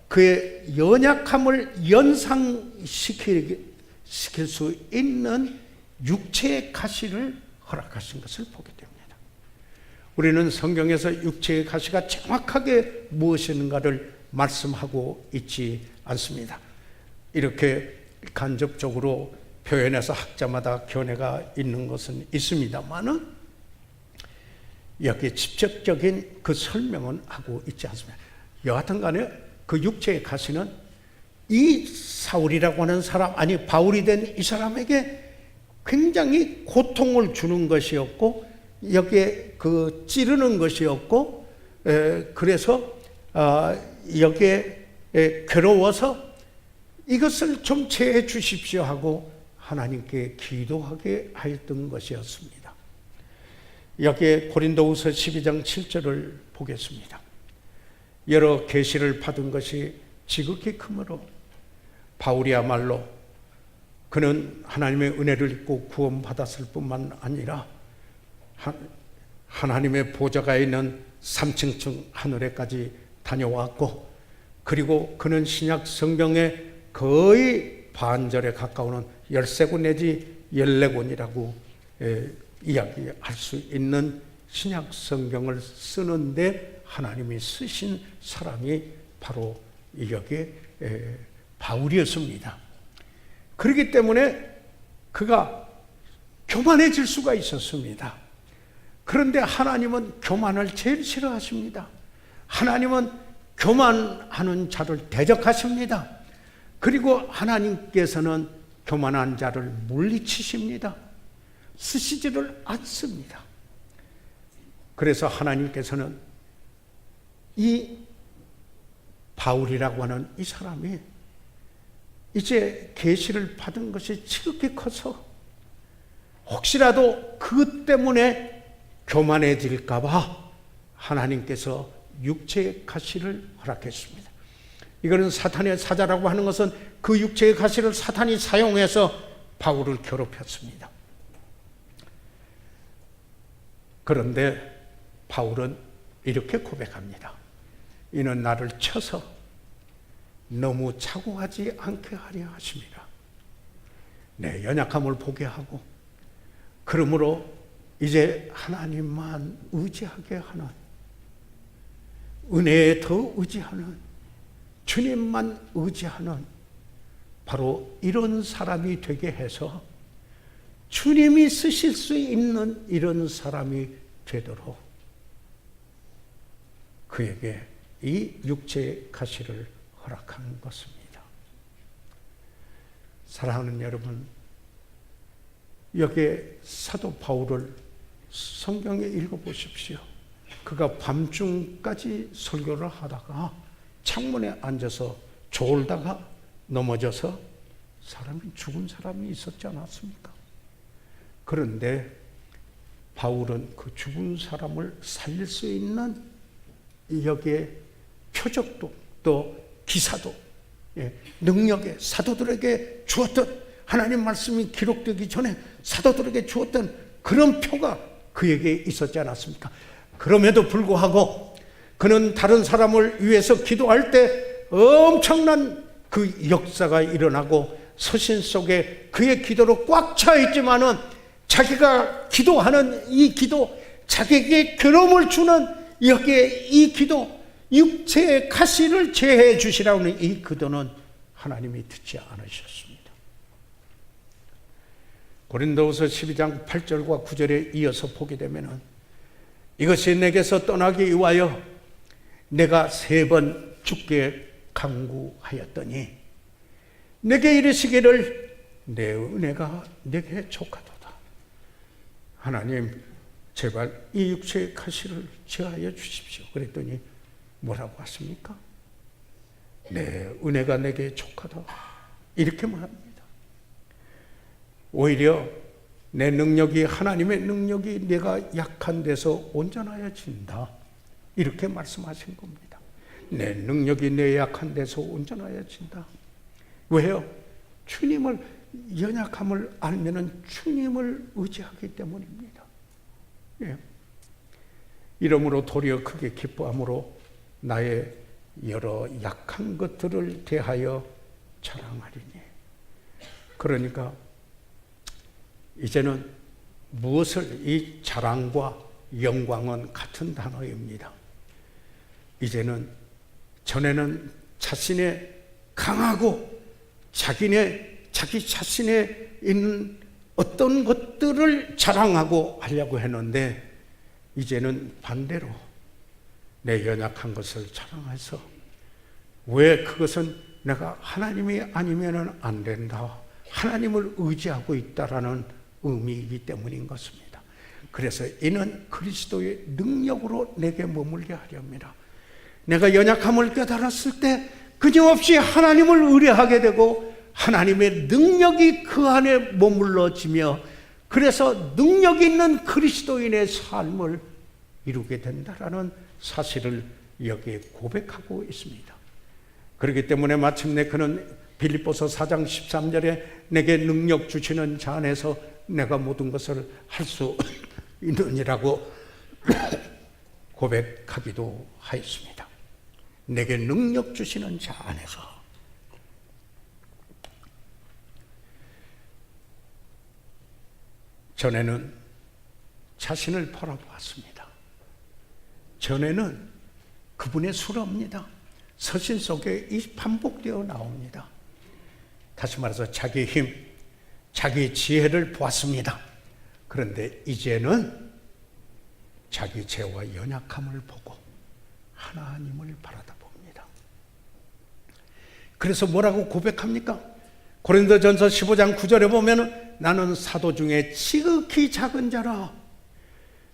그의 연약함을 연상시킬 수 있는 육체의 가시를 허락하신 것을 보게 됩니다. 우리는 성경에서 육체의 가시가 정확하게 무엇인가를 말씀하고 있지 않습니다. 이렇게 간접적으로 표현해서 학자마다 견해가 있는 것은 있습니다만은 여기에 직접적인 그 설명은 하고 있지 않습니다. 여하튼 간에 그 육체의 가시는 이 사울이라고 하는 사람, 아니 바울이 된 이 사람에게 굉장히 고통을 주는 것이었고, 여기에 그 찌르는 것이었고, 그래서 여기에 괴로워서 이것을 좀 제해 주십시오 하고 하나님께 기도하게 하였던 것이었습니다. 여기에 고린도후서 12장 7절을 보겠습니다. 여러 계시를 받은 것이 지극히 크므로 바울이야말로 그는 하나님의 은혜를 입고 구원받았을 뿐만 아니라 하나님의 보좌가 있는 3층 하늘에까지 다녀왔고, 그리고 그는 신약 성경의 거의 반절에 가까운 13권 내지 14권이라고 이야기할 수 있는 신약 성경을 쓰는데 하나님이 쓰신 사람이 바로 여기에 바울이었습니다. 그렇기 때문에 그가 교만해질 수가 있었습니다. 그런데 하나님은 교만을 제일 싫어하십니다. 하나님은 교만하는 자를 대적하십니다. 그리고 하나님께서는 교만한 자를 물리치십니다. 쓰시지를 않습니다. 그래서 하나님께서는 이 바울이라고 하는 이 사람이 이제 계시를 받은 것이 지극히 커서 혹시라도 그 때문에 교만해질까 봐 하나님께서 육체의 가시를 허락했습니다. 이거는 사탄의 사자라고 하는 것은 그 육체의 가시를 사탄이 사용해서 바울을 괴롭혔습니다. 그런데 바울은 이렇게 고백합니다. 이는 나를 쳐서 너무 착오하지 않게 하려 하심이라. 내 연약함을 보게 하고, 그러므로 이제 하나님만 의지하게 하는, 은혜에 더 의지하는, 주님만 의지하는 바로 이런 사람이 되게 해서 주님이 쓰실 수 있는 이런 사람이 되도록 그에게 이 육체의 가시를 허락한 것입니다. 사랑하는 여러분, 여기에 사도 바울을 성경에 읽어보십시오. 그가 밤중까지 설교를 하다가 창문에 앉아서 졸다가 넘어져서 죽은 사람이 있었지 않았습니까? 그런데 바울은 그 죽은 사람을 살릴 수 있는 여기에 표적도 또 기사도 능력에 사도들에게 주었던, 하나님 말씀이 기록되기 전에 사도들에게 주었던 그런 표가 그에게 있었지 않았습니까? 그럼에도 불구하고 그는 다른 사람을 위해서 기도할 때 엄청난 그 역사가 일어나고 서신 속에 그의 기도로 꽉 차 있지만은 자기가 기도하는 이 기도, 자기에게 괴로움을 주는 여기에 이 기도, 육체의 가시를 제해 주시라는 이 기도는 하나님이 듣지 않으셨습니다. 고린도후서 12장 8절과 9절에 이어서 보게 되면은 이것이 내게서 떠나기 위하여 내가 3번 죽게 강구하였더니 내게 이르시기를 내 은혜가 내게 족하도다. 하나님, 제발 이 육체의 가시를 제하여 주십시오. 그랬더니 뭐라고 하십니까? 내 은혜가 내게 족하다. 이렇게만 합니다. 오히려 내 능력이, 하나님의 능력이 내가 약한 데서 온전하여진다. 이렇게 말씀하신 겁니다. 내 능력이 내 약한 데서 온전하여진다. 왜요? 주님을, 연약함을 알면은 주님을 의지하기 때문입니다. 예. 이러므로 도리어 크게 기뻐함으로 나의 여러 약한 것들을 대하여 자랑하리니. 그러니까 이제는 무엇을, 이 자랑과 영광은 같은 단어입니다. 이제는, 전에는 자신의 강하고 자기 자신에 있는 어떤 것들을 자랑하고 하려고 했는데, 이제는 반대로 내 연약한 것을 자랑해서, 왜 그것은 내가 하나님이 아니면 안 된다, 하나님을 의지하고 있다라는 의미이기 때문인 것입니다. 그래서 이는 그리스도의 능력으로 내게 머물게 하려 합니다. 내가 연약함을 깨달았을 때 끊임없이 하나님을 의뢰하게 되고 하나님의 능력이 그 안에 머물러지며, 그래서 능력 있는 그리스도인의 삶을 이루게 된다라는 사실을 여기에 고백하고 있습니다. 그렇기 때문에 마침내 그는 빌립보서 4장 13절에 내게 능력 주시는 자 안에서 내가 모든 것을 할 수 있느니라고 고백하기도 하였습니다. 내게 능력 주시는 자 안에서. 전에는 자신을 바라보았습니다. 전에는 그분의 수로입니다. 서신 속에 이 반복되어 나옵니다. 다시 말해서 자기 힘, 자기 지혜를 보았습니다. 그런데 이제는 자기 죄와 연약함을 보고 하나님을 바라다봅니다. 그래서 뭐라고 고백합니까? 고린도전서 15장 9절에 보면 나는 사도 중에 지극히 작은 자라.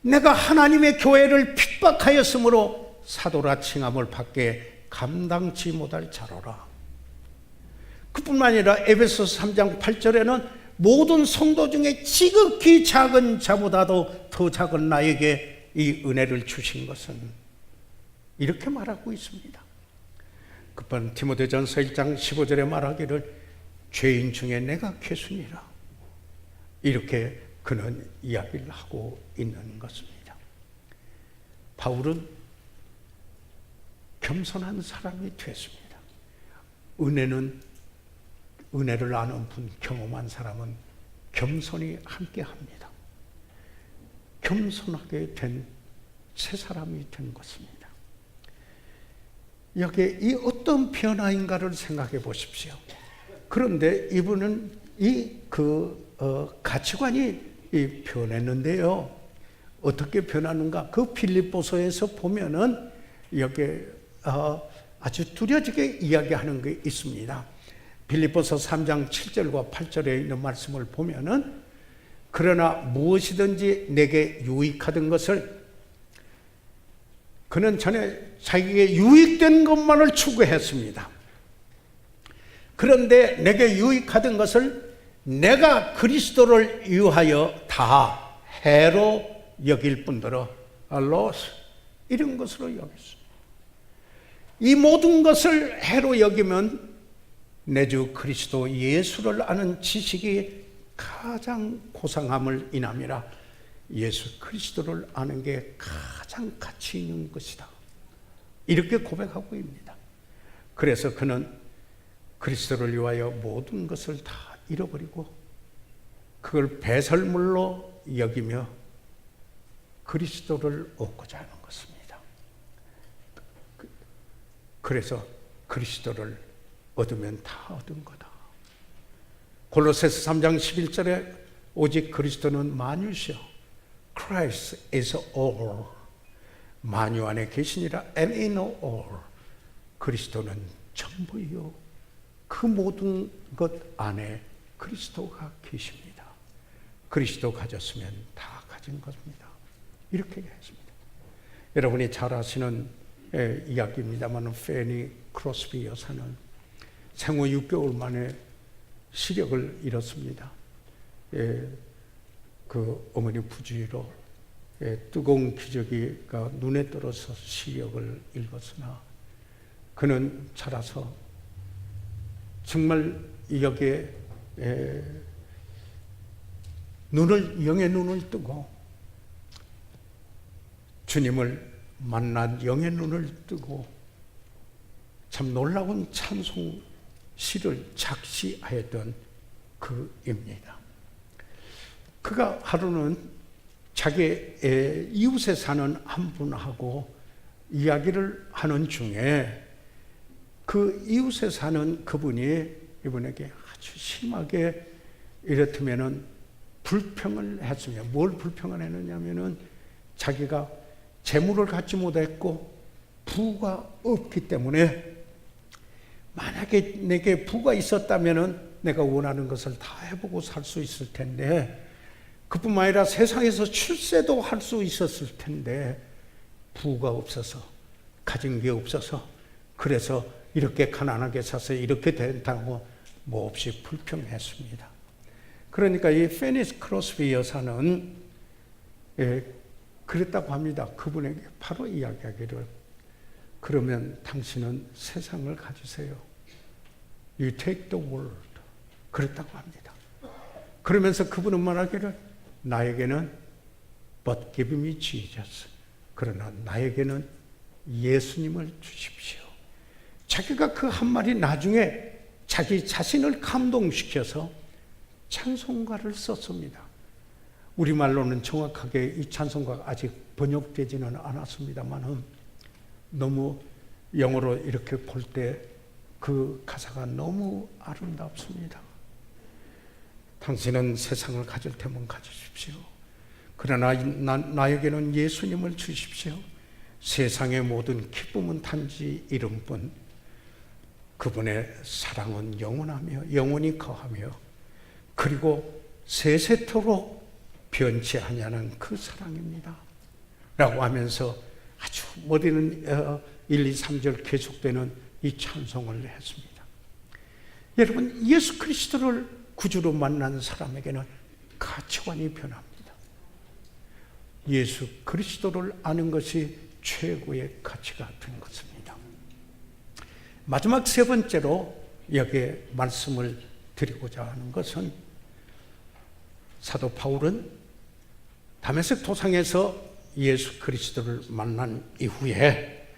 내가 하나님의 교회를 핍박하였으므로 사도라 칭함을 받게 감당치 못할 자로라. 그뿐만 아니라 에베소서 3장 8절에는 모든 성도 중에 지극히 작은 자보다도 더 작은 나에게 이 은혜를 주신 것은, 이렇게 말하고 있습니다. 급한 디모데전서 1장 15절에 말하기를 죄인 중에 내가 괴순이라. 이렇게 그는 이야기를 하고 있는 것입니다. 바울은 겸손한 사람이 됐습니다. 은혜를 아는 분, 경험한 사람은 겸손히 함께 합니다. 겸손하게 된 새 사람이 된 것입니다. 여기에 이 어떤 변화인가를 생각해 보십시오. 그런데 이분은 가치관이 변했는데요. 어떻게 변하는가? 그 빌립보서에서 보면은 여기에 아주 두려지게 이야기하는 게 있습니다. 빌립보서 3장 7절과 8절에 있는 말씀을 보면은 그러나 무엇이든지 내게 유익하던 것을 그는 전에 자기에게 유익된 것만을 추구했습니다. 그런데 내게 유익하던 것을 내가 그리스도를 위하여 다 해로 여길 뿐더러 loss 이런 것으로 여겼습니다. 이 모든 것을 해로 여기면 내 주 그리스도 예수를 아는 지식이 가장 고상함을 인함이라. 예수 그리스도를 아는 게 가장 가치 있는 것이다. 이렇게 고백하고 있습니다. 그래서 그는 그리스도를 위하여 모든 것을 다 잃어버리고 그걸 배설물로 여기며 그리스도를 얻고자 하는 것입니다. 그래서 그리스도를 얻으면 다 얻은 거다. 골로새서 3장 11절에 오직 그리스도는 만유시요 Christ is all. 만유 안에 계시니라 and in all. 그리스도는 전부요. 그 모든 것 안에 그리스도가 계십니다. 그리스도 가졌으면 다 가진 것입니다. 이렇게 했습니다. 여러분이 잘 아시는 이야기입니다만 페니 크로스비 여사는 생후 6개월 만에 시력을 잃었습니다. 그 어머니 부주의로 뜨거운 기저귀가 눈에 떨어서 시력을 잃었으나 그는 자라서 정말 여기에 영의 눈을 뜨고 주님을 만난 영의 눈을 뜨고 참 놀라운 찬송 시를 작시하였던 그입니다. 그가 하루는 자기 이웃에 사는 한 분하고 이야기를 하는 중에 그 이웃에 사는 그분이 이분에게 아주 심하게 이렇다면은 불평을 했습니다. 뭘 불평을 했느냐면은 자기가 재물을 갖지 못했고 부가 없기 때문에 만약에 내게 부가 있었다면은 내가 원하는 것을 다 해보고 살 수 있을 텐데 그뿐만 아니라 세상에서 출세도 할 수 있었을 텐데 부가 없어서 가진 게 없어서 그래서 이렇게 가난하게 사서 이렇게 된다고 몹시 불평했습니다. 그러니까 이 페니스 크로스비 여사는 그랬다고 합니다. 그분에게 바로 이야기하기를 그러면 당신은 세상을 가지세요. You take the world. 그랬다고 합니다. 그러면서 그분은 말하기를 나에게는 but give me Jesus. 그러나 나에게는 예수님을 주십시오. 자기가 그 한마디 나중에 자기 자신을 감동시켜서 찬송가를 썼습니다. 우리말로는 정확하게 이 찬송가가 아직 번역되지는 않았습니다만 너무 영어로 이렇게 볼 때 그 가사가 너무 아름답습니다. 당신은 세상을 가질 테면 가지십시오. 그러나 나에게는 예수님을 주십시오. 세상의 모든 기쁨은 단지 이름뿐 그분의 사랑은 영원하며 영원히 거하며 그리고 세세토록 변치 아니하는 그 사랑입니다. 라고 하면서 아주 머리는 1, 2, 3절 계속되는 이 찬송을 했습니다. 여러분, 예수 그리스도를 구주로 만난 사람에게는 가치관이 변합니다. 예수 그리스도를 아는 것이 최고의 가치가 된 것입니다. 마지막 세 번째로 여기에 말씀을 드리고자 하는 것은 사도 바울은 다메섹 도상에서 예수 그리스도를 만난 이후에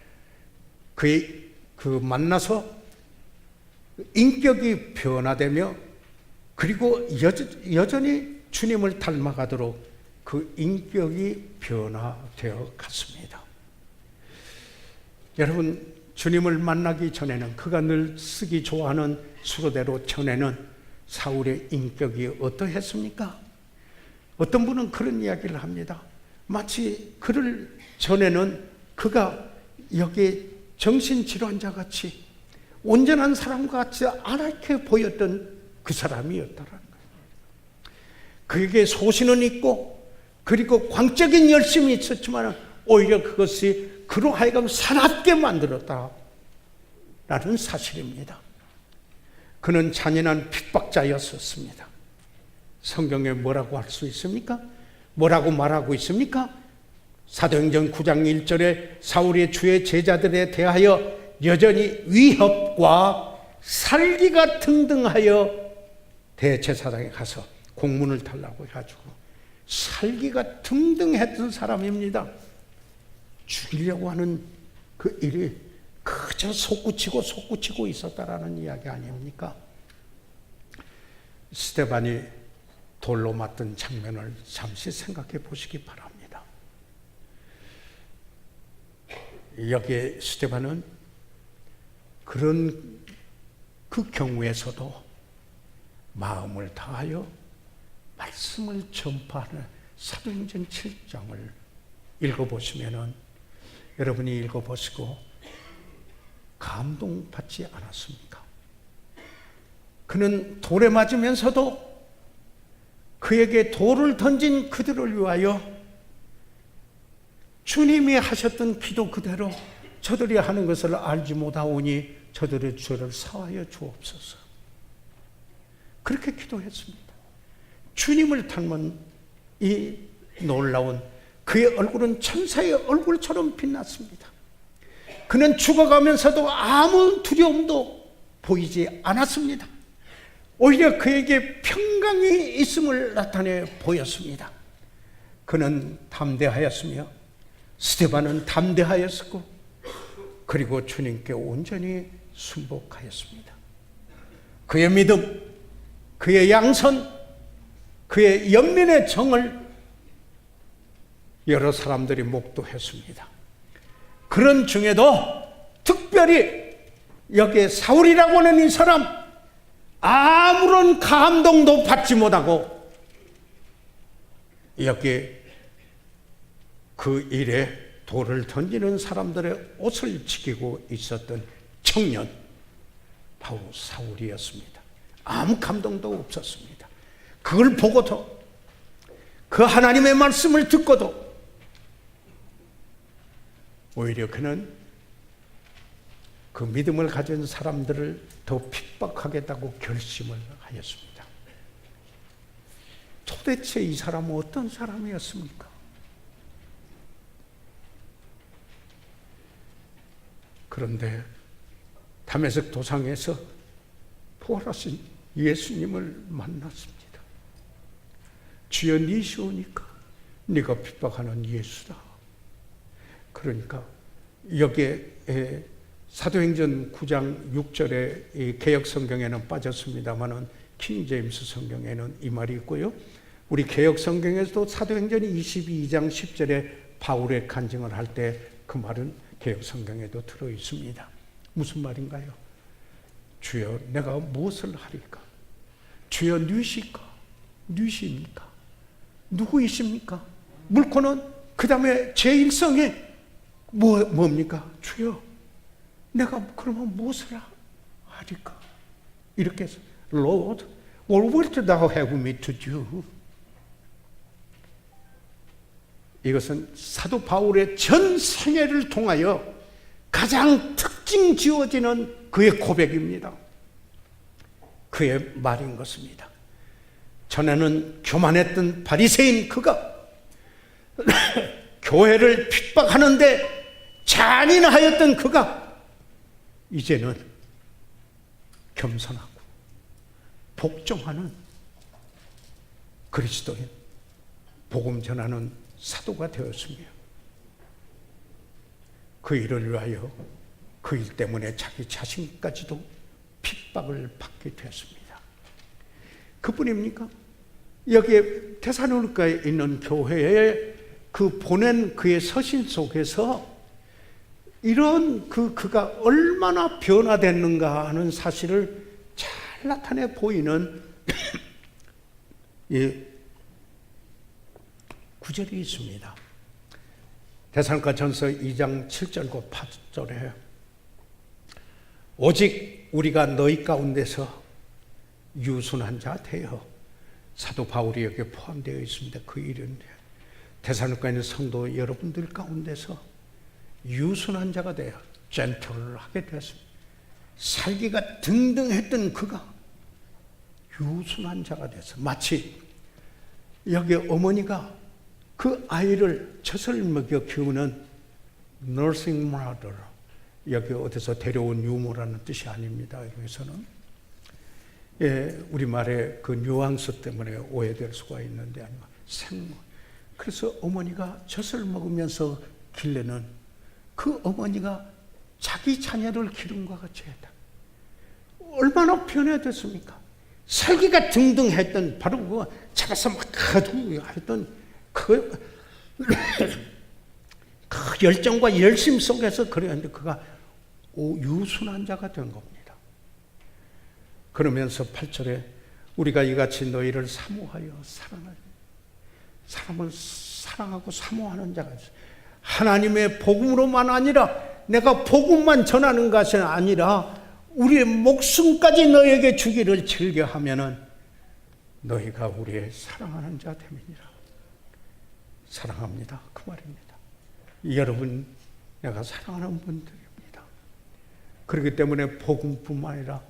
만나서 인격이 변화되며 그리고 여전히 주님을 닮아가도록 그 인격이 변화되어 갔습니다. 여러분, 주님을 만나기 전에는 그가 늘 쓰기 좋아하는 수로대로 전에는 사울의 인격이 어떠했습니까? 어떤 분은 그런 이야기를 합니다. 마치 그를 전에는 그가 여기 정신질환자 같이 온전한 사람과 같이 안하게 보였던 그 사람이었다라는 거예요. 그에게 소신은 있고 그리고 광적인 열심이 있었지만 오히려 그것이 그로 하여금 사납게 만들었다라는 사실입니다. 그는 잔인한 핍박자였었습니다. 성경에 뭐라고 할 수 있습니까? 뭐라고 말하고 있습니까? 사도행전 9장 1절에 사울이 주의 제자들에 대하여 여전히 위협과 살기가 등등하여 대제사장에 가서 공문을 달라고 해가지고 살기가 등등했던 사람입니다. 죽이려고 하는 그 일이 그저 솟구치고 있었다라는 이야기 아닙니까? 스데반이 돌로 맞던 장면을 잠시 생각해 보시기 바랍니다. 여기에 스데반은 그런 그 경우에서도 마음을 다하여 말씀을 전파하는 사도행전 7장을 읽어보시면은 여러분이 읽어보시고 감동받지 않았습니까? 그는 돌에 맞으면서도 그에게 돌을 던진 그들을 위하여 주님이 하셨던 기도 그대로 저들이 하는 것을 알지 못하오니 저들의 죄를 사하여 주옵소서. 그렇게 기도했습니다. 주님을 닮은 이 놀라운 그의 얼굴은 천사의 얼굴처럼 빛났습니다. 그는 죽어가면서도 아무 두려움도 보이지 않았습니다. 오히려 그에게 평강이 있음을 나타내 보였습니다. 그는 담대하였으며 스데반은 담대하였고 그리고 주님께 온전히 순복하였습니다. 그의 믿음, 그의 양선, 그의 연민의 정을 여러 사람들이 목도했습니다. 그런 중에도 특별히 여기에 사울이라고 하는 이 사람 아무런 감동도 받지 못하고 여기 그 일에 돌을 던지는 사람들의 옷을 지키고 있었던 청년 바로 사울이었습니다. 아무 감동도 없었습니다. 그걸 보고도 그 하나님의 말씀을 듣고도 오히려 그는 그 믿음을 가진 사람들을 더 핍박하겠다고 결심을 하였습니다. 도대체 이 사람은 어떤 사람이었습니까? 그런데 다메섹 도상에서 부활하신 예수님을 만났습니다. 주여 니시오니까 네가 핍박하는 예수다. 그러니까 여기에 사도행전 9장 6절에 이 개역 성경에는 빠졌습니다만은 킹제임스 성경에는 이 말이 있고요. 우리 개역 성경에서도 사도행전 22장 10절에 바울의 간증을 할 때 그 말은 개역 성경에도 들어 있습니다. 무슨 말인가요? 주여 내가 무엇을 하리까? 주여 누이십니까? 누구이십니까? 물고는 그 다음에 제1성에 뭡니까? 주여 내가 그러면 무엇을 하리까? 이렇게 해서 Lord, what wilt thou have me to do? 이것은 사도 바울의 전 생애를 통하여 가장 특징 지어지는 그의 고백입니다. 그의 말인 것입니다. 전에는 교만했던 바리새인 그가 교회를 핍박하는데 잔인하였던 그가 이제는 겸손하고 복종하는 그리스도인, 복음 전하는 사도가 되었으며 그 일을 위하여 그 일 때문에 자기 자신까지도 핍박을 받게 되었습니다. 그뿐입니까? 여기에 데살로니가에 있는 교회에 그 보낸 그의 서신 속에서 이런 그가 얼마나 변화됐는가 하는 사실을 잘 나타내 보이는 이 구절이 있습니다. 데살로니가전서 2장 7절과 8절에 오직 우리가 너희 가운데서 유순한 자 되어, 사도 바울이 여기에 포함되어 있습니다. 그 일인데 데살로니가에 있는 성도 여러분들 가운데서 유순한 자가 되어 젠틀을 하게 되었습니다. 살기가 등등했던 그가 유순한 자가 돼서 마치 여기 어머니가 그 아이를 젖을 먹여 키우는 nursing mother, 여기 어디서 데려온 유모라는 뜻이 아닙니다. 여기서는 우리말의 그 뉘앙스 때문에 오해될 수가 있는데 아니면 생모. 그래서 어머니가 젖을 먹으면서 길러는 그 어머니가 자기 자녀를 기름과 같이 했다. 얼마나 변화됐습니까? 살기가 등등했던 바로 그 잡아서 막 했던 그 열정과 열심 속에서 그랬는데 그가 유순한 자가 된 겁니다. 그러면서 8절에 우리가 이같이 너희를 사모하여 사랑하여, 사람을 사랑하고 사모하는 자가 있어요. 하나님의 복음으로만 아니라 내가 복음만 전하는 것이 아니라 우리의 목숨까지 너에게 주기를 즐겨하면은 너희가 우리의 사랑하는 자 됨이니라. 사랑합니다. 그 말입니다. 여러분, 내가 사랑하는 분들입니다. 그렇기 때문에 복음뿐만 아니라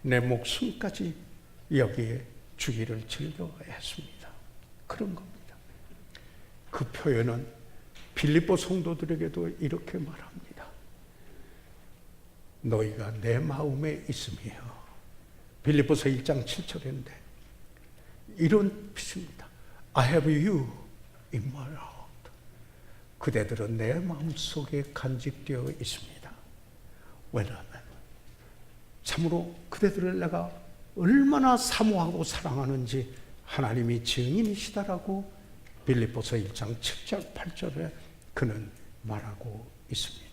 내 목숨까지 여기에 주기를 즐겨했습니다. 그런 겁니다. 그 표현은 빌립보 성도들에게도 이렇게 말합니다. 너희가 내 마음에 있으며, 빌립보서 1장 7절인데 이런 뜻입니다. I have you in my heart. 그대들은 내 마음속에 간직되어 있습니다. 왜냐하면 참으로 그대들을 내가 얼마나 사모하고 사랑하는지 하나님이 증인이시다라고 빌립보서 1장 7절 8절에 그는 말하고 있습니다.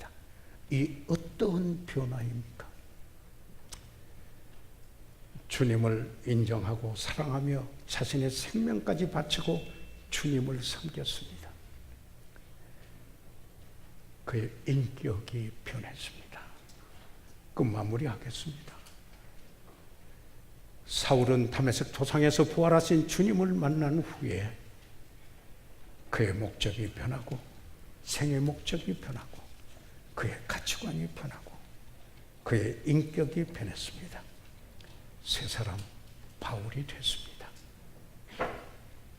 이 어떤 변화입니까? 주님을 인정하고 사랑하며 자신의 생명까지 바치고 주님을 섬겼습니다. 그의 인격이 변했습니다. 그 마무리하겠습니다. 사울은 다메섹 도상에서 부활하신 주님을 만난 후에 그의 목적이 변하고 생의 목적이 변하고 그의 가치관이 변하고 그의 인격이 변했습니다. 새 사람 바울이 됐습니다.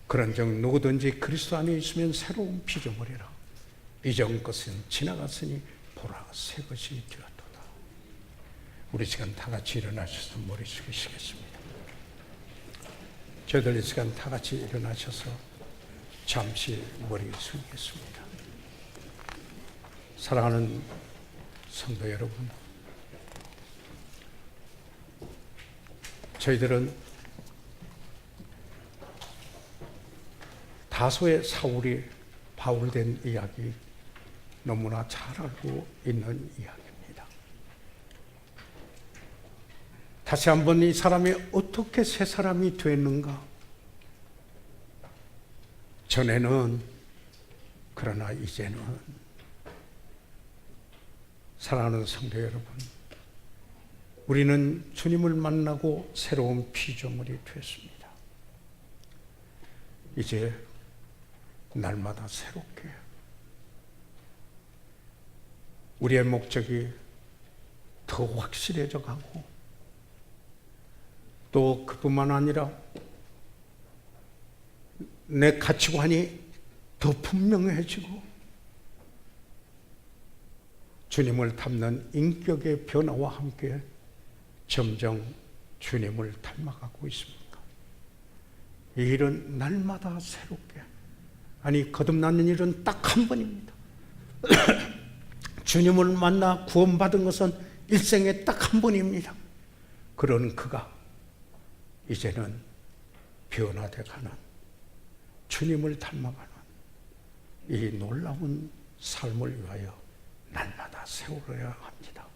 그런즉 누구든지 그리스도 안에 있으면 새로운 피조물이라. 이전 것은 지나갔으니 보라 새 것이 되었도다. 우리 시간 다 같이 일어나셔서 머리 숙이시겠습니다. 저희들 이 시간 다 같이 일어나셔서 잠시 머리 숙이겠습니다. 사랑하는 성도 여러분, 저희들은 다소의 사울이 바울된 이야기 너무나 잘 알고 있는 이야기입니다. 다시 한번 이 사람이 어떻게 새 사람이 됐는가? 전에는, 그러나 이제는, 사랑하는 성도 여러분, 우리는 주님을 만나고 새로운 피조물이 됐습니다. 이제 날마다 새롭게 우리의 목적이 더 확실해져 가고 또 그뿐만 아니라 내 가치관이 더 분명해지고 주님을 닮는 인격의 변화와 함께 점점 주님을 닮아가고 있습니다. 이 일은 날마다 새롭게, 아니 거듭나는 일은 딱 한 번입니다. 주님을 만나 구원받은 것은 일생에 딱 한 번입니다. 그런 그가 이제는 변화돼 가는, 주님을 닮아가는 이 놀라운 삶을 위하여 날마다 세우려야 합니다.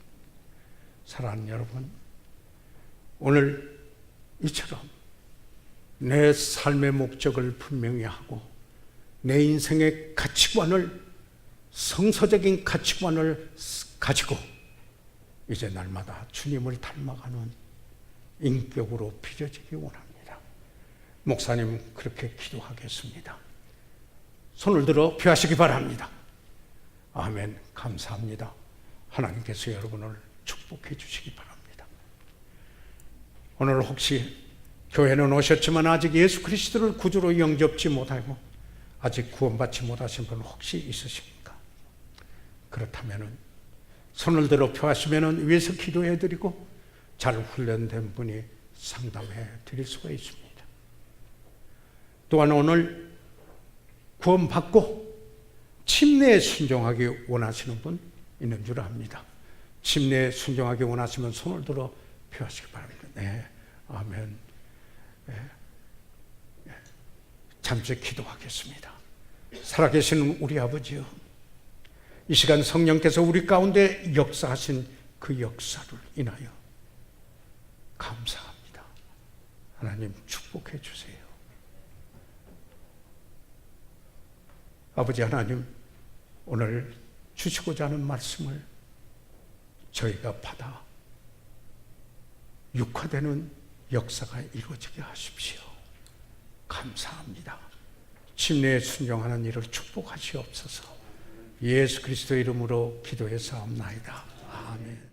사랑하는 여러분, 오늘 이처럼 내 삶의 목적을 분명히 하고 내 인생의 가치관을, 성서적인 가치관을 가지고 이제 날마다 주님을 닮아가는 인격으로 빚어지기 원합니다. 목사님 그렇게 기도하겠습니다. 손을 들어 피하시기 바랍니다. 아멘. 감사합니다. 하나님께서 여러분을 축복해 주시기 바랍니다. 오늘 혹시 교회는 오셨지만 아직 예수 그리스도를 구주로 영접지 못하고 아직 구원받지 못하신 분 혹시 있으십니까? 그렇다면 손을 들어 표하시면 위에서 기도해 드리고 잘 훈련된 분이 상담해 드릴 수가 있습니다. 또한 오늘 구원받고 침례에 순종하기 원하시는 분 있는 줄 압니다. 침례에 순종하기 원하시면 손을 들어 표하시기 바랍니다. 네, 아멘. 네. 네. 잠시 기도하겠습니다. 살아계시는 우리 아버지요, 이 시간 성령께서 우리 가운데 역사하신 그 역사를 인하여 감사합니다. 하나님 축복해 주세요. 아버지 하나님, 오늘 주시고자 하는 말씀을 저희가 받아 육화되는 역사가 이루어지게 하십시오. 감사합니다. 침례에 순종하는 일을 축복하시옵소서. 예수 그리스도의 이름으로 기도해 사옵나이다. 아멘.